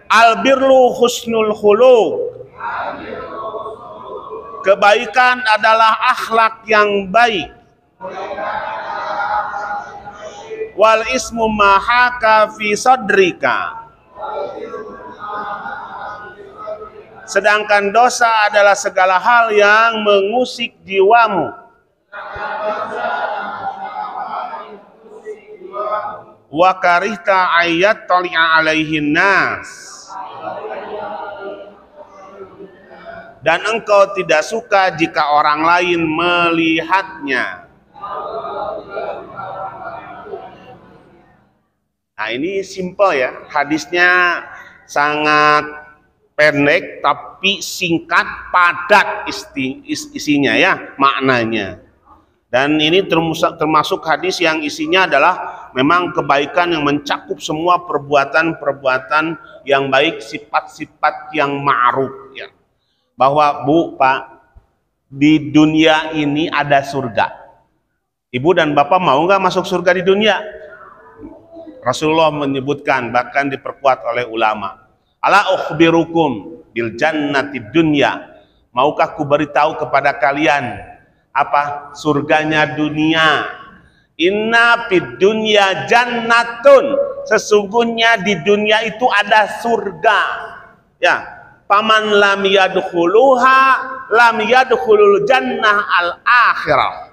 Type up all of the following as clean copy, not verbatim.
Albirru husnul khuluq. Kebaikan adalah akhlak yang baik. Wal ismu mahaka fi sadrika. Sedangkan dosa adalah segala hal yang mengusik jiwamu. Wa karihta ayat tali'a alaihin nas. Dan engkau tidak suka jika orang lain melihatnya. Nah, ini simple ya, hadisnya sangat pendek tapi singkat, padat isinya ya, maknanya. Dan ini termasuk hadis yang isinya adalah memang kebaikan yang mencakup semua perbuatan-perbuatan yang baik, sifat-sifat yang ma'ruf ya. Bahwa Bu, Pak, di dunia ini ada surga. Ibu dan Bapak mau nggak masuk surga di dunia? Rasulullah menyebutkan, bahkan diperkuat oleh ulama. Ala ukhbirukum bil jannati dunya. Maukah ku beritahu kepada kalian apa surganya dunia? Inna fid dunya jannatun. Sesungguhnya di dunia itu ada surga. Ya, paman lam yadkhuluha lam yadkhulul jannah al akhirah.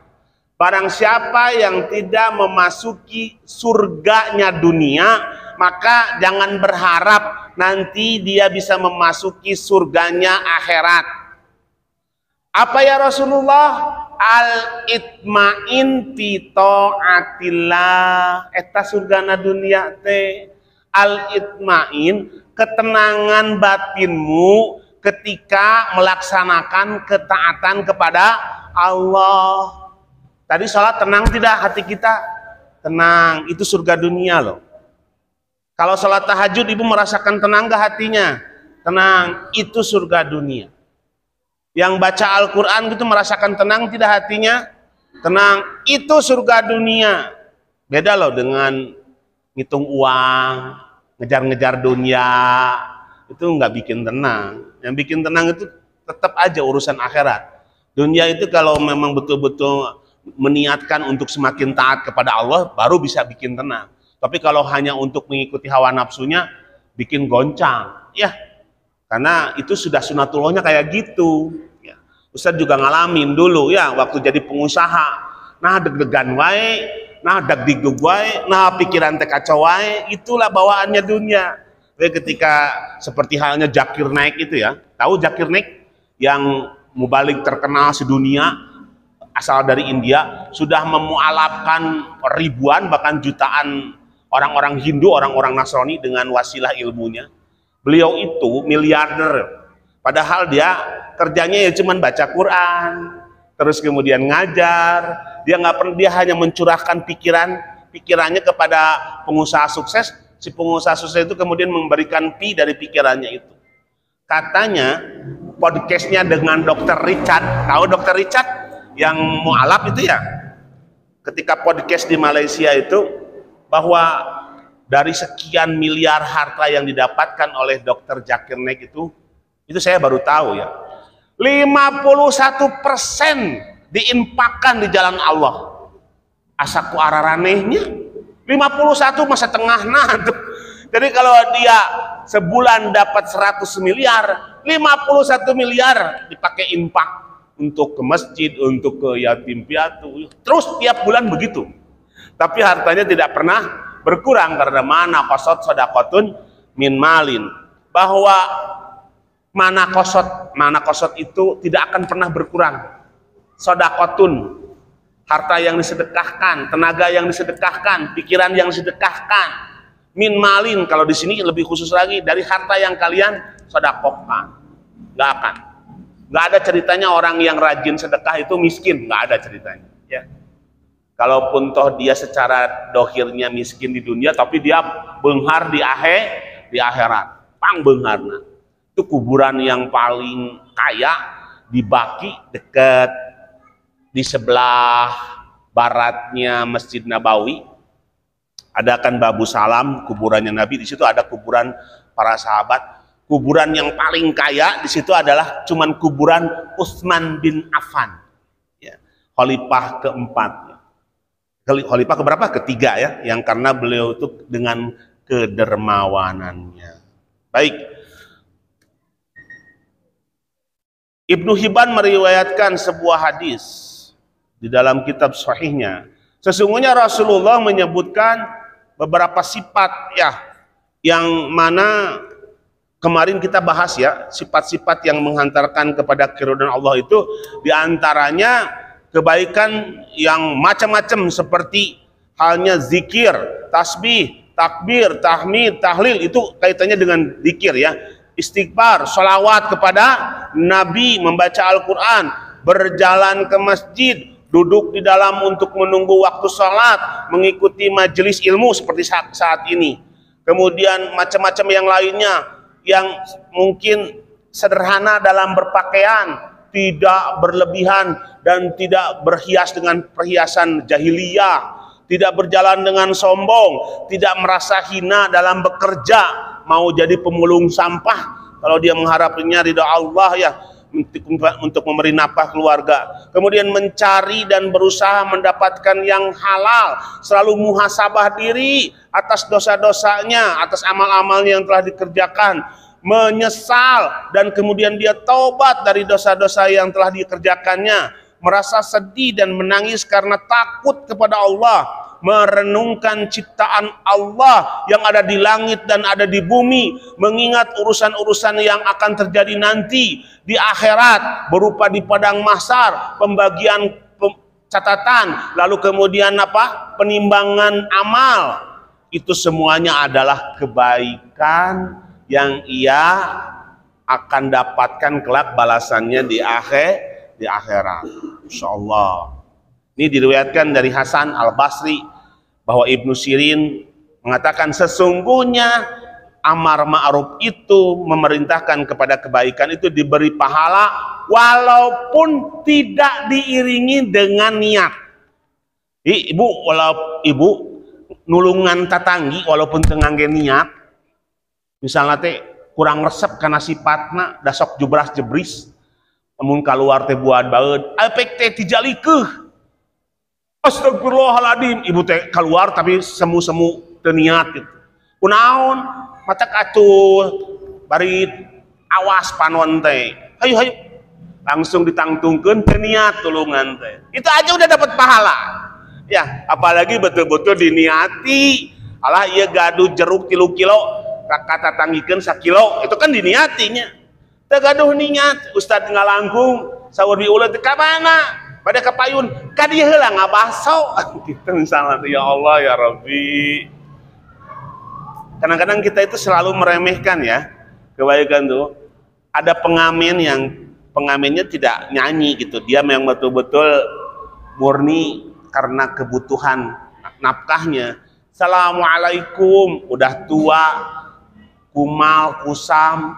Barang siapa yang tidak memasuki surganya dunia, maka jangan berharap nanti dia bisa memasuki surganya akhirat. Apa ya Rasulullah? Al-itmain fi ta'atillah. Eta surgana dunia teh. Al-itmain, ketenangan batinmu ketika melaksanakan ketaatan kepada Allah. Tadi sholat tenang tidak hati kita? Tenang, itu surga dunia loh. Kalau sholat tahajud ibu merasakan tenang gak hatinya? Tenang, itu surga dunia. Yang baca Al-Quran gitu merasakan tenang tidak hatinya? Tenang, itu surga dunia. Beda loh dengan ngitung uang, ngejar-ngejar dunia, itu nggak bikin tenang. Yang bikin tenang itu tetap aja urusan akhirat. Dunia itu kalau memang betul-betul meniatkan untuk semakin taat kepada Allah, baru bisa bikin tenang. Tapi kalau hanya untuk mengikuti hawa nafsunya, bikin goncang, ya. Karena itu sudah sunatullahnya kayak gitu. Ya. Ustadz juga ngalamin dulu ya, waktu jadi pengusaha. Nah deg-degan wae, nah dag-digug wae, nah pikiran teh kacau wae, itulah bawaannya dunia. Jadi ketika seperti halnya Zakir Naik itu ya, tahu Zakir Naik yang mubalik terkenal sedunia, asal dari India, sudah memualafkan ribuan bahkan jutaan orang-orang Hindu, orang-orang Nasrani dengan wasilah ilmunya. Beliau itu miliarder, padahal dia kerjanya ya cuman baca Quran, terus kemudian ngajar. Dia nggak pernah, dia hanya mencurahkan pikirannya kepada pengusaha sukses. Si pengusaha sukses itu kemudian memberikan fee dari pikirannya itu. Katanya podcastnya dengan Dr. Richard, tahu Dr. Richard yang mualaf itu ya, ketika podcast di Malaysia itu, bahwa dari sekian miliar harta yang didapatkan oleh Dr. Zakir Naik itu saya baru tahu ya, 51% diinfakkan di jalan Allah. Asaku araranehnya 51 masa tengah nah tuh. Jadi kalau dia sebulan dapat 100 miliar, 51 miliar dipakai infak untuk ke masjid, untuk ke yatim piatu, terus tiap bulan begitu. Tapi hartanya tidak pernah berkurang karena mana qasad sadaqatun min malin. Bahwa mana qasad itu tidak akan pernah berkurang. Sadaqatun, harta yang disedekahkan, tenaga yang disedekahkan, pikiran yang disedekahkan. Min malin, kalau di sini lebih khusus lagi, dari harta yang kalian sedekahkan. Nggak akan. Nggak ada ceritanya orang yang rajin sedekah itu miskin, nggak ada ceritanya. Ya. Kalaupun toh dia secara dohirnya miskin di dunia, tapi dia benghar di akhirat, pang bengharna. Itu kuburan yang paling kaya di Baki, dekat di sebelah baratnya Masjid Nabawi. Ada kan Babu Salam, kuburannya Nabi, di situ ada kuburan para sahabat. Kuburan yang paling kaya di situ adalah cuman kuburan Utsman bin Affan, ya, khalifah keempat. Khalifah keberapa? Ketiga ya, yang karena beliau itu dengan kedermawanannya. Baik. Ibnu Hibban meriwayatkan sebuah hadis di dalam kitab sahihnya. Sesungguhnya Rasulullah menyebutkan beberapa sifat ya, yang mana kemarin kita bahas ya, sifat-sifat yang menghantarkan kepada keridhaan Allah itu diantaranya kebaikan yang macam-macam seperti halnya zikir, tasbih, takbir, tahmid, tahlil, itu kaitannya dengan zikir ya. Istighfar, sholawat kepada Nabi, membaca Al-Quran, berjalan ke masjid, duduk di dalam untuk menunggu waktu sholat, mengikuti majelis ilmu seperti saat ini. Kemudian macam-macam yang lainnya yang mungkin sederhana dalam berpakaian, tidak berlebihan dan tidak berhias dengan perhiasan jahiliyah, tidak berjalan dengan sombong, tidak merasa hina dalam bekerja, mau jadi pemulung sampah kalau dia mengharapnya ridha Allah ya, untuk memberi nafkah keluarga. Kemudian mencari dan berusaha mendapatkan yang halal, selalu muhasabah diri atas dosa-dosanya, atas amal-amalnya yang telah dikerjakan, menyesal dan kemudian dia taubat dari dosa-dosa yang telah dikerjakannya, merasa sedih dan menangis karena takut kepada Allah, merenungkan ciptaan Allah yang ada di langit dan ada di bumi, mengingat urusan-urusan yang akan terjadi nanti di akhirat berupa di padang mahsyar, pembagian catatan, lalu kemudian apa? Penimbangan amal. Itu semuanya adalah kebaikan yang ia akan dapatkan kelak balasannya di akhirat. Insyaallah. Ini diriwayatkan dari Hasan Al-Basri bahwa Ibnu Sirin mengatakan sesungguhnya amar ma'ruf itu, memerintahkan kepada kebaikan itu, diberi pahala walaupun tidak diiringi dengan niat. Ibu nulungan tatanggi walaupun tengangge niat, misalnya teh kurang resep karena sifatna dasok jubras jebris, namun keluar teh buat baeud efek teh tijalikeun. Astagfirullahaladzim, ibu teh keluar tapi semu-semu teu niat gitu. Kunaon? Matak atuh bari awas panon teh. Hayu langsung ditangtungkeun teu niat tulungan teh. Itu aja udah dapat pahala. Ya, apalagi betul-betul diniati. Alah ieu gaduh jeruk 3 kilo, kata tanggikeun 1 kilo, itu kan diniatinya. Teu gaduh niat, ustad ngalangkung saur diuleut ka mana? Pada kapayun, kadieu heula ngabaso gitu misalnya. Ya Allah ya Rabbi. Kadang-kadang kita itu selalu meremehkan ya kebaikan tuh. Ada pengamen yang pengamennya tidak nyanyi gitu, dia memang betul-betul murni karena kebutuhan nafkahnya. Assalamualaikum, udah tua, kumal, kusam,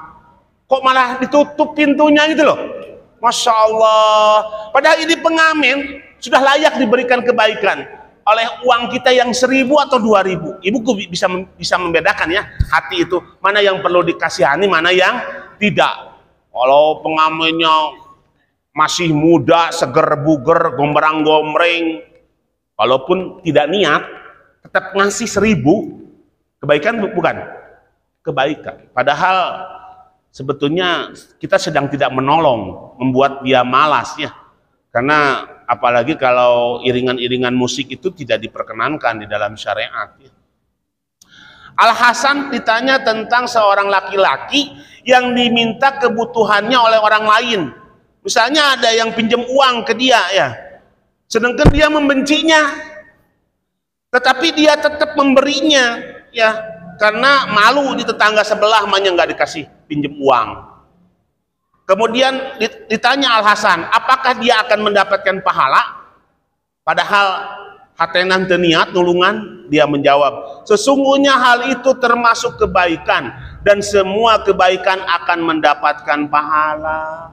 kok malah ditutup pintunya gitu loh. Masya Allah, padahal ini pengamen sudah layak diberikan kebaikan oleh uang kita yang 1.000 atau 2.000. Ibu bisa membedakan ya hati itu, mana yang perlu dikasihani, mana yang tidak. Kalau pengamennya masih muda, seger buger, gombrang-gombreng, walaupun tidak niat, tetap ngasih 1.000, kebaikan bukan? Kebaikan. Padahal sebetulnya kita sedang tidak menolong, membuat dia malas ya. Karena apalagi kalau iringan-iringan musik itu tidak diperkenankan di dalam syariat ya. Al-Hasan ditanya tentang seorang laki-laki yang diminta kebutuhannya oleh orang lain. Misalnya ada yang pinjam uang ke dia ya, sedangkan dia membencinya, tetapi dia tetap memberinya ya, karena malu di tetangga sebelah mahnya nggak dikasih pinjam uang. Kemudian ditanya Al-Hasan, apakah dia akan mendapatkan pahala? Padahal hatenan teu niat nulungan, dia menjawab, sesungguhnya hal itu termasuk kebaikan dan semua kebaikan akan mendapatkan pahala.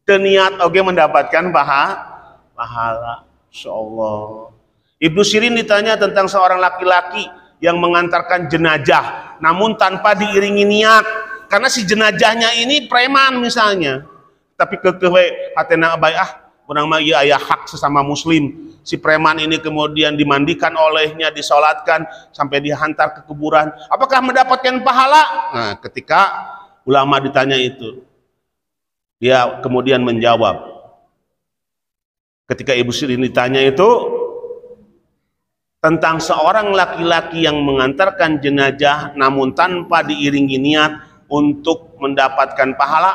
Teu niat oge mendapatkan pahala. Insyaallah. Ibnu Sirin ditanya tentang seorang laki-laki yang mengantarkan jenazah namun tanpa diiringi niat, karena si jenazahnya ini preman misalnya, tapi kekewe hatena abai urang mah ieu aya hak sesama muslim, si preman ini kemudian dimandikan olehnya, disolatkan sampai dihantar ke kuburan, apakah mendapatkan pahala? Nah, ketika ulama ditanya itu, dia kemudian menjawab, ketika Ibu Sirin ditanya itu tentang seorang laki-laki yang mengantarkan jenazah namun tanpa diiringi niat untuk mendapatkan pahala,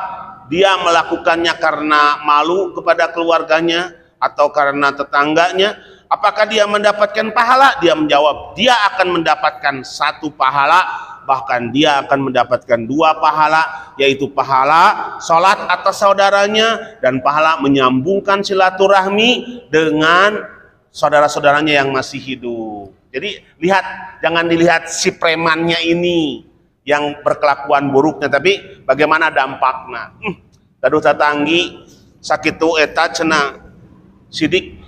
dia melakukannya karena malu kepada keluarganya atau karena tetangganya, apakah dia mendapatkan pahala? Dia menjawab, dia akan mendapatkan 1 pahala, bahkan dia akan mendapatkan 2 pahala, yaitu pahala sholat atas saudaranya dan pahala menyambungkan silaturahmi dengan saudara-saudaranya yang masih hidup. Jadi lihat, jangan dilihat si premannya ini yang berkelakuan buruknya, tapi bagaimana dampaknya. Gaduh tatanggi sakitu eta cenah sidik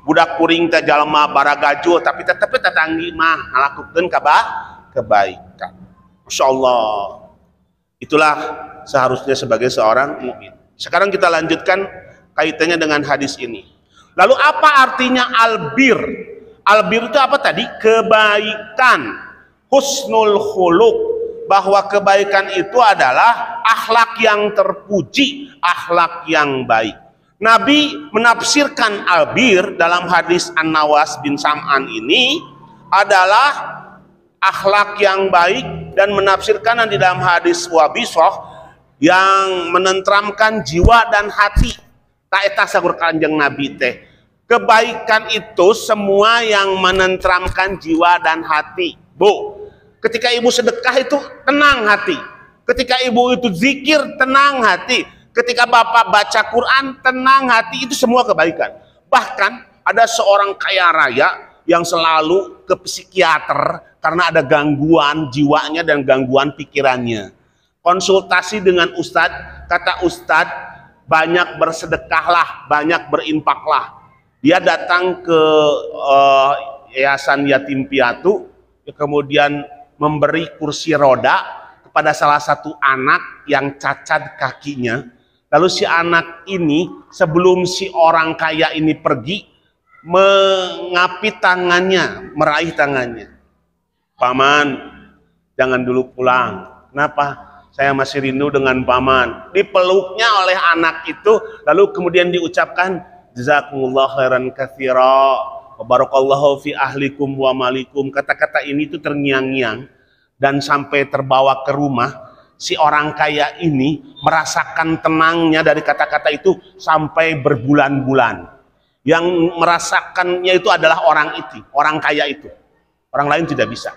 budak kuring teh jalma baragajo, tapi tetep tatanggi mah ngalakukeun kebaikan. Masya Allah, itulah seharusnya sebagai seorang mukmin. Sekarang kita lanjutkan kaitannya dengan hadis ini. Lalu apa artinya albir? Albir itu apa tadi? Kebaikan, husnul khuluq, bahwa kebaikan itu adalah akhlak yang terpuji, akhlak yang baik. Nabi menafsirkan albir dalam hadis An-Nawas bin Sam'an ini adalah akhlak yang baik, dan menafsirkan di dalam hadis Wabisoh yang menentramkan jiwa dan hati. Tak eta sakur kanjeng Nabi teh, kebaikan itu semua yang menentramkan jiwa dan hati. Bu, ketika ibu sedekah itu tenang hati, ketika ibu itu zikir tenang hati, ketika bapak baca Quran tenang hati, itu semua kebaikan. Bahkan ada seorang kaya raya yang selalu ke psikiater karena ada gangguan jiwanya dan gangguan pikirannya. Konsultasi dengan ustadz, kata ustadz, banyak bersedekahlah, banyak berinfaklah. Dia datang ke yayasan yatim piatu, kemudian memberi kursi roda kepada salah satu anak yang cacat kakinya. Lalu si anak ini sebelum si orang kaya ini pergi, mengapit tangannya, meraih tangannya. Paman, jangan dulu pulang. Kenapa? Saya masih rindu dengan paman. Dipeluknya oleh anak itu, lalu kemudian diucapkan, jazakumullah khairan katsira wa barakallahu fi ahlikum wa malikum. Kata-kata ini tuh terngiang-ngiang dan sampai terbawa ke rumah. Si orang kaya ini merasakan tenangnya dari kata-kata itu sampai berbulan-bulan. Yang merasakannya itu adalah orang itu, orang kaya itu. Orang lain tidak bisa.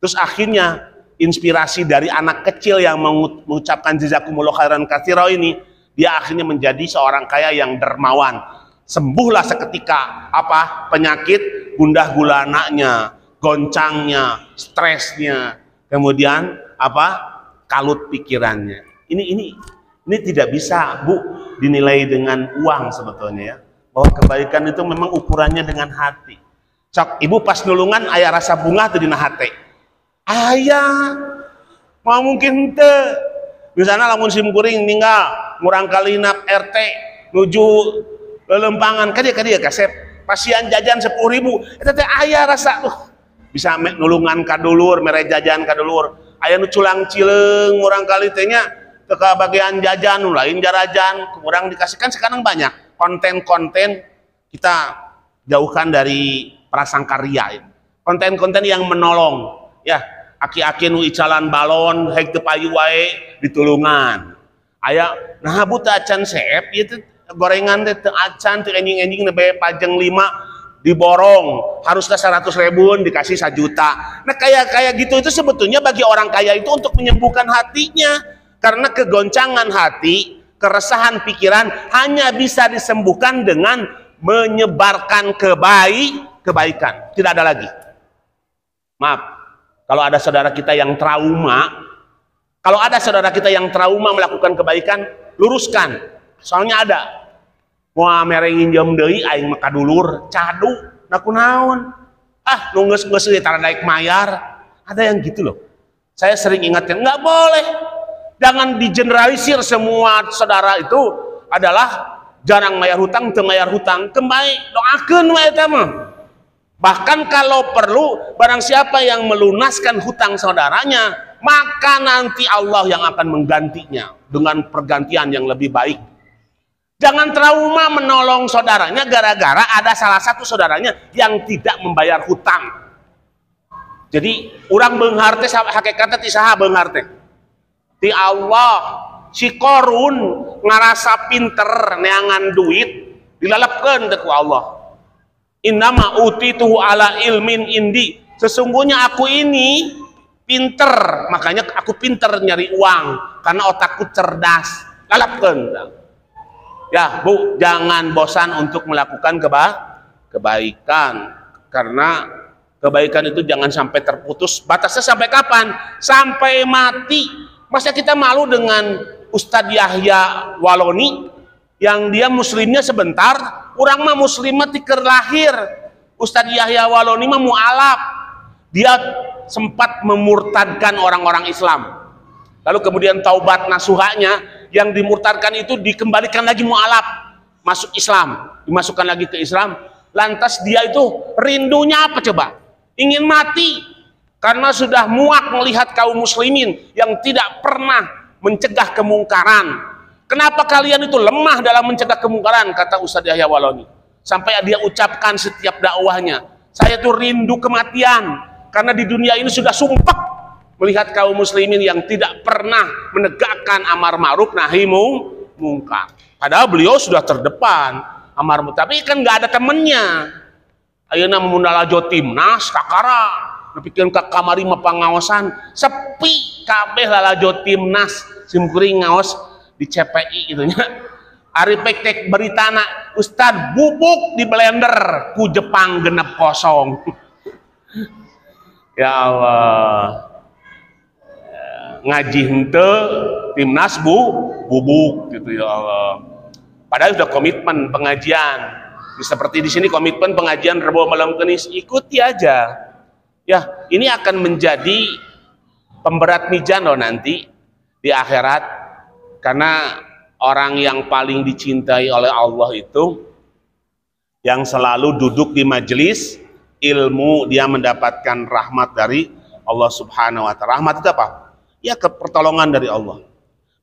Terus akhirnya inspirasi dari anak kecil yang mengucapkan jazakumullah khairan katsira ini, dia akhirnya menjadi seorang kaya yang dermawan. Sembuhlah seketika apa? Penyakit gundah gulananya, goncangnya, stresnya, kemudian apa? Kalut pikirannya. Ini tidak bisa, Bu, dinilai dengan uang sebetulnya ya. Bahwa kebaikan itu memang ukurannya dengan hati. Cok, ibu pas nulungan aya rasa bunga teu dina hate. Aya. Mau mungkin teu. Misalnya lamun simkuring ninggal ngurang kalina RT nuju lelempangan ka dia kasep pasien jajan 10.000, eta teh aya rasa bisa nulungan ka dulur, mere jajan ka dulur. Aya nu culang cileung urang kali teh nya teu kabagian jajan, nu lain jarajan, kurang dikasihkan. Sekarang banyak konten-konten, kita jauhkan dari prasangka ria. Konten-konten yang menolong ya, aki-aki nu icalan balon hek teu payu wae ditulungan. Aya nah bu teu acan seep ieu teh gorengan teh teu acan teu enjing-enjing nebe pajeng 5 diborong, harusnya 100.000 dikasih 1 juta. Nah kayak gitu itu sebetulnya bagi orang kaya itu untuk menyembuhkan hatinya, karena kegoncangan hati, keresahan pikiran hanya bisa disembuhkan dengan menyebarkan kebaikan. Tidak ada lagi. Maaf, kalau ada saudara kita yang trauma, melakukan kebaikan, luruskan. Soalnya ada wah merengin jam deui aing mah kadulur cadu na kunaon, Ah, nunggus-nunggus tara naik mayar. Ada yang gitu loh. Saya sering ingatkan, nggak boleh. Jangan digeneralisir semua saudara itu adalah jarang mayar hutang, temayar hutang. Kembali doakan wae eta mah. Bahkan kalau perlu, barang siapa yang melunaskan hutang saudaranya, maka nanti Allah yang akan menggantinya dengan pergantian yang lebih baik. Jangan trauma menolong saudaranya gara-gara ada salah satu saudaranya yang tidak membayar hutang. Jadi orang beunghar teh hakikatna ti saha beunghar teh? Ti Allah. Si Korun ngarasa pinter neangan duit dilalapkeun teh ku Allah. Innama utituhu ala ilmin indi. Sesungguhnya aku ini pinter, makanya aku pinter nyari uang karena otakku cerdas. Lalapkeun. Ya Bu, jangan bosan untuk melakukan kebaikan, karena kebaikan itu jangan sampai terputus. Batasnya sampai kapan? Sampai mati. Masa kita malu dengan Ustadz Yahya Waloni yang dia muslimnya sebentar, orang mah muslimnya tiker lahir. Ustadz Yahya Waloni mah mu'alaf, dia sempat memurtadkan orang-orang Islam. Lalu kemudian taubat nasuhanya, yang dimurtadkan itu dikembalikan lagi mu'alaf, masuk Islam, dimasukkan lagi ke Islam. Lantas dia itu rindunya apa coba? Ingin mati, karena sudah muak melihat kaum muslimin yang tidak pernah mencegah kemungkaran. Kenapa kalian itu lemah dalam mencegah kemungkaran, kata Ustadz Yahya Waloni. Sampai dia ucapkan setiap dakwahnya, saya tuh rindu kematian, karena di dunia ini sudah sumpah melihat kaum muslimin yang tidak pernah menegakkan amar ma'ruf nahi mungkar. Padahal beliau sudah terdepan amar ma'ruf, tapi kan nggak ada temennya. Ayeuna memundala Jotimnas kakara, nepikeun ka kamari mah pangaosan sepi kabeh lalajo timnas simkuring ngaos di CPI gitu nya. Ari pek beritana Ustad bubuk di blender ku Jepang genep kosong. Ya Allah. Ngaji henteu timnas bubuk gitu ya Allah. Padahal sudah komitmen pengajian. Seperti di sini komitmen pengajian Rebo malam Kemis, ikuti aja. Ya, ini akan menjadi pemberat mizan loh nanti di akhirat, karena orang yang paling dicintai oleh Allah itu yang selalu duduk di majelis ilmu, dia mendapatkan rahmat dari Allah Subhanahu wa taala. Rahmat itu apa? Ya, pertolongan dari Allah.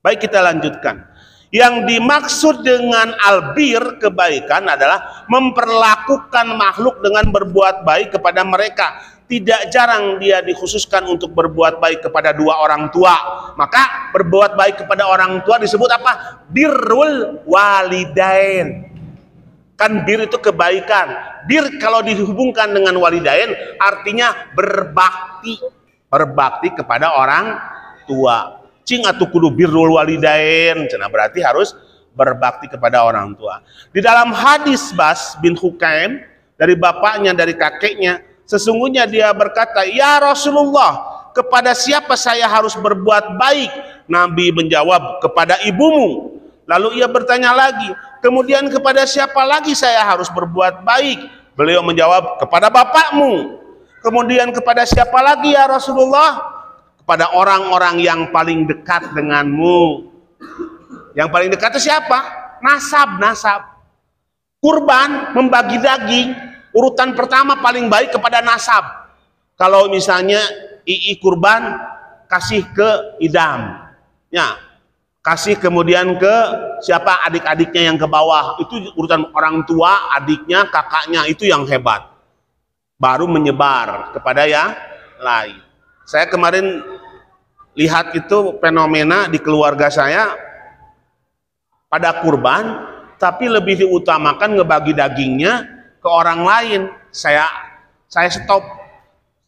Baik, kita lanjutkan. Yang dimaksud dengan albir, kebaikan, adalah memperlakukan makhluk dengan berbuat baik kepada mereka. Tidak jarang dia dikhususkan untuk berbuat baik kepada dua orang tua. Maka berbuat baik kepada orang tua disebut apa? Birrul walidain. Kan bir itu kebaikan. Bir kalau dihubungkan dengan walidain artinya berbakti. Berbakti kepada orang tua. Cing atuh kudu birrul walidain, cenah berarti harus berbakti kepada orang tua. Di dalam hadis Bas bin Hukaim dari bapaknya, dari kakeknya, sesungguhnya dia berkata, "Ya Rasulullah, kepada siapa saya harus berbuat baik?" Nabi menjawab, "Kepada ibumu." Lalu ia bertanya lagi, "Kemudian kepada siapa lagi saya harus berbuat baik?" Beliau menjawab, "Kepada bapakmu." "Kemudian kepada siapa lagi ya Rasulullah?" "Pada orang-orang yang paling dekat denganmu." Yang paling dekat itu siapa? Nasab. Kurban, membagi daging, urutan pertama paling baik kepada nasab. Kalau misalnya ii kurban, kasih ke idam, ya, kasih kemudian ke siapa, adik-adiknya yang ke bawah. Itu urutan orang tua, adiknya, kakaknya, itu yang hebat. Baru menyebar kepada yang lain. Saya kemarin lihat itu fenomena di keluarga saya pada kurban, tapi lebih diutamakan ngebagi dagingnya ke orang lain. Saya stop.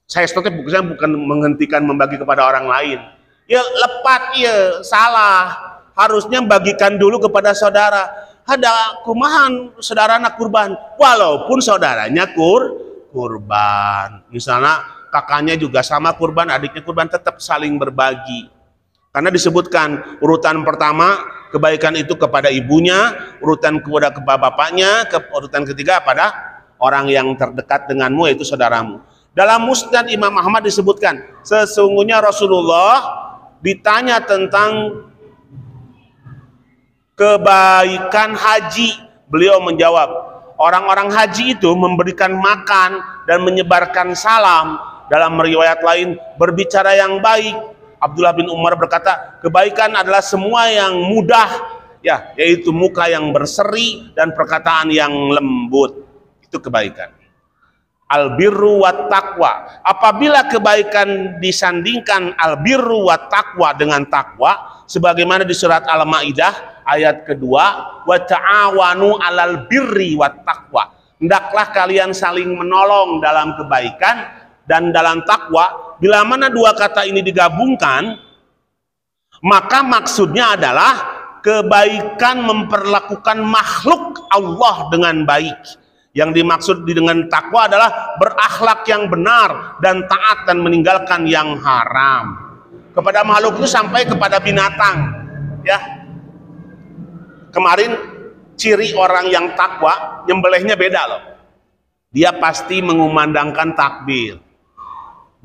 Saya stopnya bukan menghentikan membagi kepada orang lain. Ya lepat, ya salah. Harusnya bagikan dulu kepada saudara. Ada kumahan saudara anak kurban, walaupun saudaranya kurban. Misalnya kakaknya juga sama kurban, adiknya kurban, tetap saling berbagi. Karena disebutkan urutan pertama kebaikan itu kepada ibunya, urutan kedua kepada bapaknya, urutan ketiga pada orang yang terdekat denganmu yaitu saudaramu. Dalam Musnad Imam Ahmad disebutkan, sesungguhnya Rasulullah ditanya tentang kebaikan haji, beliau menjawab, orang-orang haji itu memberikan makan dan menyebarkan salam. Dalam riwayat lain, berbicara yang baik. Abdullah bin Umar berkata, kebaikan adalah semua yang mudah, ya, yaitu muka yang berseri dan perkataan yang lembut. Itu kebaikan. Albirru wat taqwa. Apabila kebaikan disandingkan albirru wat taqwa dengan takwa, sebagaimana di surat Al-Maidah ayat kedua, wa ta'awanu 'alal birri wat taqwa. Hendaklah kalian saling menolong dalam kebaikan dan dalam takwa. Bila mana dua kata ini digabungkan, maka maksudnya adalah kebaikan memperlakukan makhluk Allah dengan baik. Yang dimaksud dengan takwa adalah berakhlak yang benar dan taat dan meninggalkan yang haram. Kepada makhluk itu sampai kepada binatang, ya. Kemarin ciri orang yang takwa, nyembelihnya beda loh. Dia pasti mengumandangkan takbir.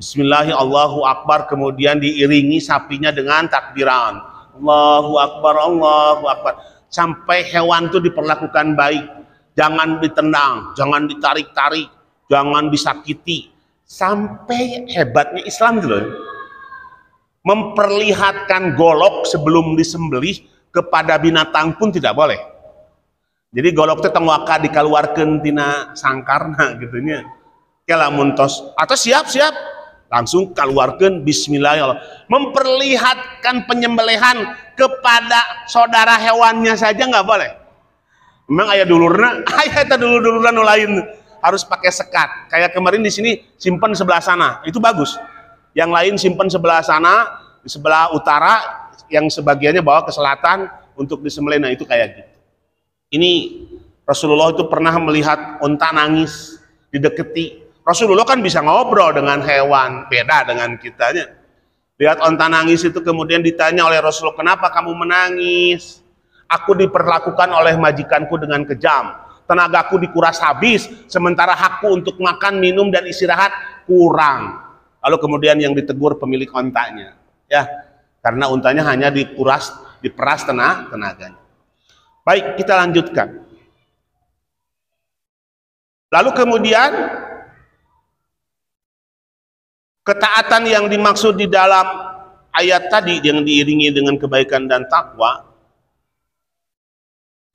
Bismillahirrahmanirrahim, Allahu Akbar, kemudian diiringi sapinya dengan takbiran. Allahu Akbar, Allahu Akbar. Sampai hewan itu diperlakukan baik. Jangan ditendang, jangan ditarik-tarik, jangan disakiti. Sampai hebatnya Islam gitu loh. Memperlihatkan golok sebelum disembelih kepada binatang pun tidak boleh. Jadi golok itu tengwaka dikeluarkan tina sangkarna gitunya. Kela muntos atau siap-siap langsung keluarkan bismillahirrahmanirrahim. Memperlihatkan penyembelihan kepada saudara hewannya saja nggak boleh. Memang ayah dulurna, ayah dulur-duluran lain harus pakai sekat. Kayak kemarin di sini simpan sebelah sana, itu bagus. Yang lain simpan sebelah sana, di sebelah utara, yang sebagiannya bawa ke selatan untuk disembelih. Nah itu kayak gitu. Ini Rasulullah itu pernah melihat unta nangis dideketi. Rasulullah kan bisa ngobrol dengan hewan, beda dengan kitanya. Lihat unta nangis itu kemudian ditanya oleh Rasulullah, kenapa kamu menangis? Aku diperlakukan oleh majikanku dengan kejam, tenagaku dikuras habis, sementara hakku untuk makan, minum, dan istirahat kurang. Lalu kemudian yang ditegur pemilik ontanya, ya, karena untanya hanya diperas tenaganya. Baik, kita lanjutkan. Lalu kemudian ketaatan yang dimaksud di dalam ayat tadi yang diiringi dengan kebaikan dan takwa.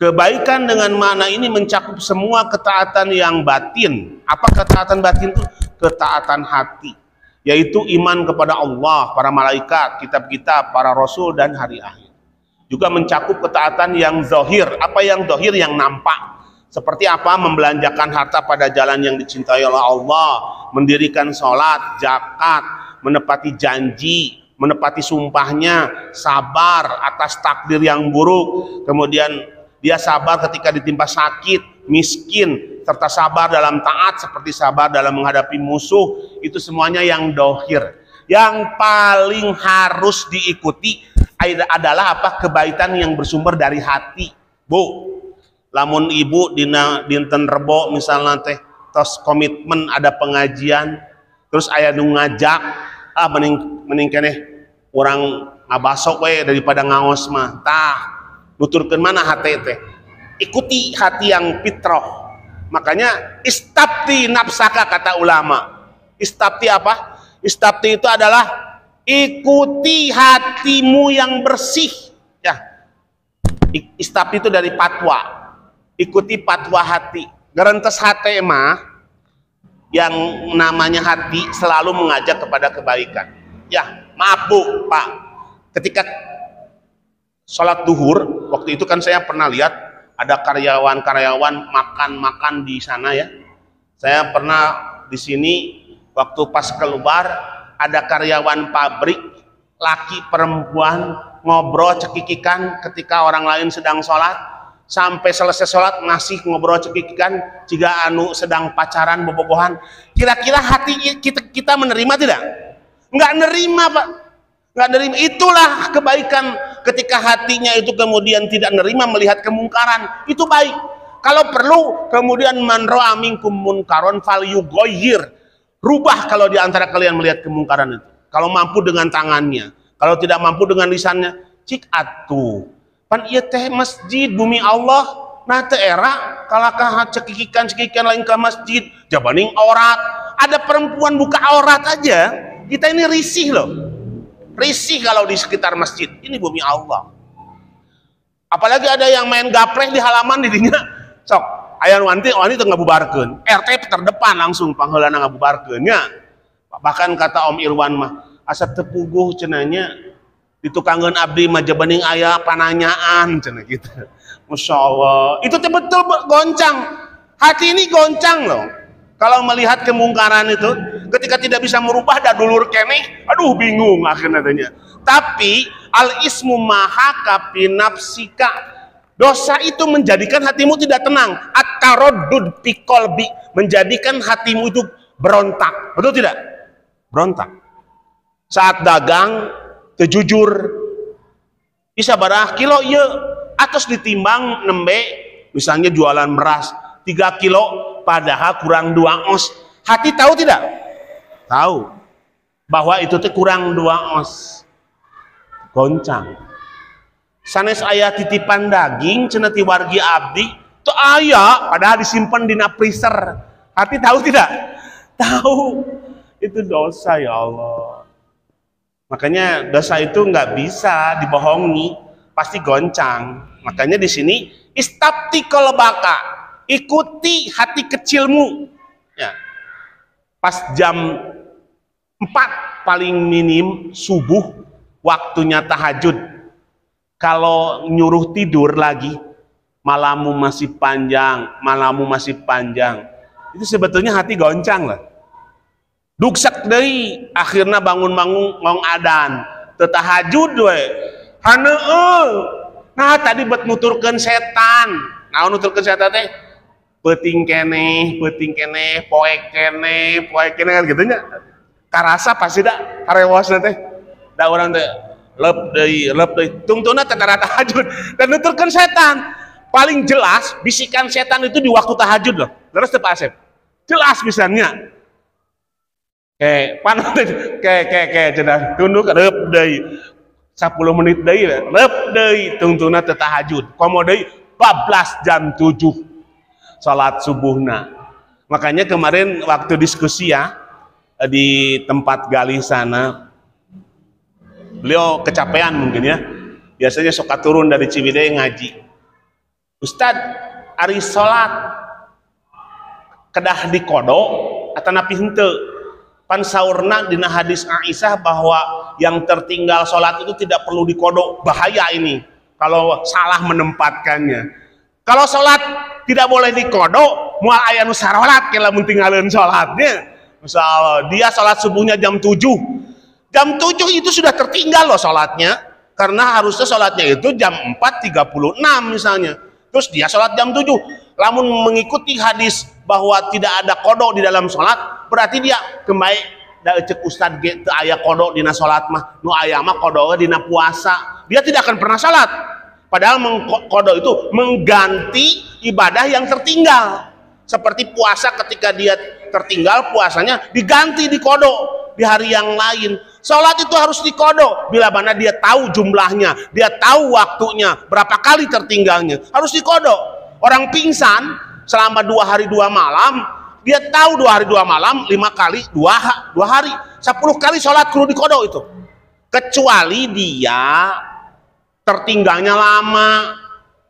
Kebaikan dengan makna ini mencakup semua ketaatan yang batin. Apa ketaatan batin itu? Ketaatan hati, yaitu iman kepada Allah, para malaikat, kitab-kitab, para rasul, dan hari akhir. Juga mencakup ketaatan yang zahir. Apa yang zahir? Yang nampak. Seperti apa? Membelanjakan harta pada jalan yang dicintai oleh Allah, mendirikan sholat, zakat, menepati janji, menepati sumpahnya, sabar atas takdir yang buruk, kemudian dia sabar ketika ditimpa sakit, miskin, serta sabar dalam taat seperti sabar dalam menghadapi musuh. Itu semuanya yang dohir. Yang paling harus diikuti adalah apa? Kebaikan yang bersumber dari hati. Bu, lamun ibu dinten rebo misalnya teh tos komitmen ada pengajian, terus aya nu ngajak, mending keneh urang ngabasok we daripada ngaos mah. Tah nuturkeun mana hati teh, ikuti hati yang fitrah. Makanya istabti nafsaka, kata ulama. Istabti apa? Istabti itu adalah ikuti hatimu yang bersih, ya. Istabti itu dari patwa, ikuti patwa hati. Gerentes hati mah yang namanya hati selalu mengajak kepada kebaikan. Ya, maaf Bu, Pak, ketika sholat duhur, waktu itu kan saya pernah lihat ada karyawan-karyawan makan-makan di sana ya. Saya pernah di sini waktu pas keluar ada karyawan pabrik, laki perempuan ngobrol cekikikan ketika orang lain sedang sholat, sampai selesai sholat masih ngobrol cekikikan jika anu sedang pacaran bobogohan. Kira-kira hati kita menerima tidak? Nggak nerima, Pak. Nggak nerima. Itulah kebaikan ketika hatinya itu kemudian tidak nerima melihat kemungkaran. Itu baik. Kalau perlu, kemudian man ra'a minkum munkaron falyughayyir. Rubah kalau di antara kalian melihat kemungkaran itu. Kalau mampu dengan tangannya, kalau tidak mampu dengan lisannya, cik atuh. Pan ieu teh masjid bumi Allah. Nah teu era kalakah cekikikan lain ke masjid, jabaning aurat. Ada perempuan buka aurat aja, kita ini risih loh. Risih kalau di sekitar masjid. Ini bumi Allah. Apalagi ada yang main gapleh di halaman dirinya. Sok, aya wanti teu ngabubarkeun. RT terdepan langsung pangheulana ngabubarkeun nya. Bahkan kata Om Irwan mah, asa teu puguh cenanya ditukangkeun abdi mah jabaning aya pananyaan cenah gitu. Masya Allah. Itu betul goncang. Hati ini goncang loh. Kalau melihat kemungkaran itu, ketika tidak bisa merubah dah dulur keneh, aduh bingung akhirnya tanya. Tapi al-ismu mahaka fi nafsika. Dosa itu menjadikan hatimu tidak tenang. At-taraddud fi qalbi, menjadikan hatimu itu berontak. Betul tidak? Berontak. Saat dagang terjujur bisa barah kilo ieu atos ditimbang nembe, misalnya jualan beras 3 kilo padahal kurang 2 ons. Hati tahu tidak? Tahu bahwa itu teh kurang 2 ons. Goncang. Sanes aya titipan daging cenah ti wargi abdi teu aya padahal disimpan dina freezer. Hati tahu tidak? Tahu. Itu dosa ya Allah. Makanya dosa itu nggak bisa dibohongi, pasti goncang. Makanya di sini istafti qalbaka, ikuti hati kecilmu. Ya. Pas jam 4 paling minim subuh waktunya tahajud. Kalau nyuruh tidur lagi, malammu masih panjang, malammu masih panjang. Itu sebetulnya hati goncang lah. Duksak deui, akhirnya bangun-bangun ngong adan, teu tahajud we. Haneueuh. Nah tadi bet nuturkeun setan. Naon nuturkeun setan teh? Peuting keneh, poek keneh kan gitu nya. Karasa pasti da harewasna teh. Da urang teh lep deui, tungtuna teh tara tahajud dan nuturkeun setan. Paling jelas bisikan setan itu di waktu tahajud loh. Terus teu Pak Asep. Jelas pisannya. Kayak cenah tunduk leup deui 10 menit deui leup deui tungtuna teu tahajud komo deui bablas jam 7 salat subuhna. Makanya kemarin waktu diskusi ya di tempat gali sana beliau kecapean mungkin ya, biasanya suka turun dari Ciwidey ngaji. Ustadz ari salat kedah dikodo atau napi henteu? Pan saurna dina hadis Aisyah bahwa yang tertinggal sholat itu tidak perlu dikodok. Bahaya ini kalau salah menempatkannya. Kalau sholat tidak boleh dikodok, mual aya nu sarolat kela mun tinggalin sholatnya. Masya Allah, dia sholat subuhnya jam 7. Jam 7 itu sudah tertinggal loh sholatnya, karena harusnya sholatnya itu jam 4.36 misalnya. Terus dia sholat jam 7. Lamun mengikuti hadis bahwa tidak ada kodok di dalam sholat, berarti dia kembali da cek ustad ge teu aya kodok dina sholat mah, nu aya mah kodok dina puasa. Dia tidak akan pernah sholat, padahal kodok itu mengganti ibadah yang tertinggal. Seperti puasa, ketika dia tertinggal puasanya diganti di kodok di hari yang lain. Sholat itu harus dikodok bila mana dia tahu jumlahnya, dia tahu waktunya, berapa kali tertinggalnya, harus dikodok. Orang pingsan selama 2 hari 2 malam, dia tahu 2 hari 2 malam 5 kali 2 hari 10 kali sholat kudu dikodok itu, kecuali dia tertinggalnya lama.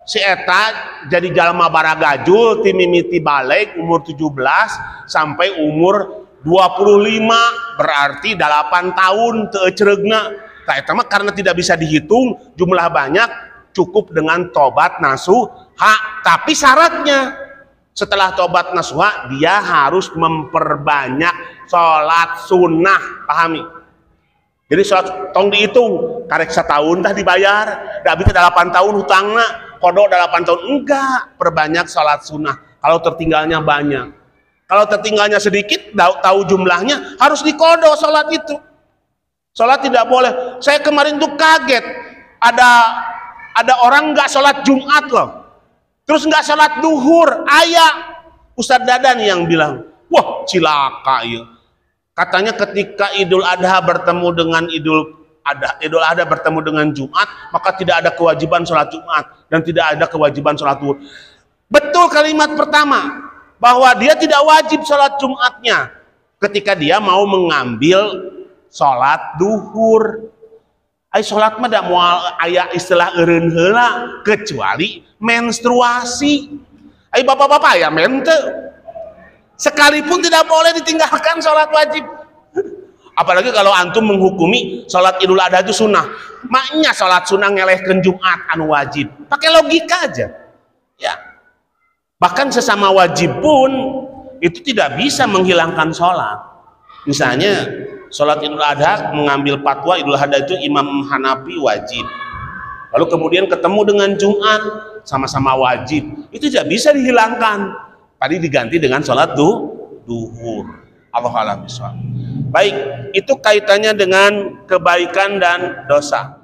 Si eta jadi jalma baragajul ti mimiti balik umur 17 sampai umur 25, berarti 8 tahun teu eceregna. Tah eta mah karena tidak bisa dihitung jumlah banyak, cukup dengan tobat nasuha. Tapi syaratnya setelah tobat nasuha dia harus memperbanyak sholat sunnah. Pahami? Jadi sholat tong dihitung karek setahun dah dibayar, dah bisa 8 tahun hutangna, kodok 8 tahun. Enggak, perbanyak sholat sunnah. Kalau tertinggalnya banyak, kalau tertinggalnya sedikit, tahu jumlahnya, harus dikodok sholat itu. Sholat tidak boleh. Saya kemarin tuh kaget, ada orang nggak sholat Jumat loh. terus nggak sholat duhur. Ayah Ustadz Dadan yang bilang, wah cilaka ya. Katanya ketika Idul Adha bertemu dengan Idul Adha bertemu dengan Jumat, maka tidak ada kewajiban sholat Jumat dan tidak ada kewajiban sholat duhur. Betul kalimat pertama, bahwa dia tidak wajib sholat Jumatnya ketika dia mau mengambil sholat duhur. Ay sholat mah tidak mau ayah istilah eureun heula kecuali menstruasi. Ay bapak-bapak ya mente. Sekalipun tidak boleh ditinggalkan sholat wajib. Apalagi kalau antum menghukumi sholat Idul Adha itu sunnah. Maknya sholat sunnah ngelehkeun Jumat anu wajib. Pakai logika aja. Ya. Bahkan sesama wajib pun itu tidak bisa menghilangkan sholat. Misalnya sholat Idul Adha mengambil fatwa Idul Adha itu Imam Hanafi wajib. Lalu kemudian ketemu dengan Jumat sama-sama wajib. Itu tidak bisa dihilangkan. Tadi diganti dengan sholat duhur. Allahu a'lam bishawab. Baik, itu kaitannya dengan kebaikan dan dosa.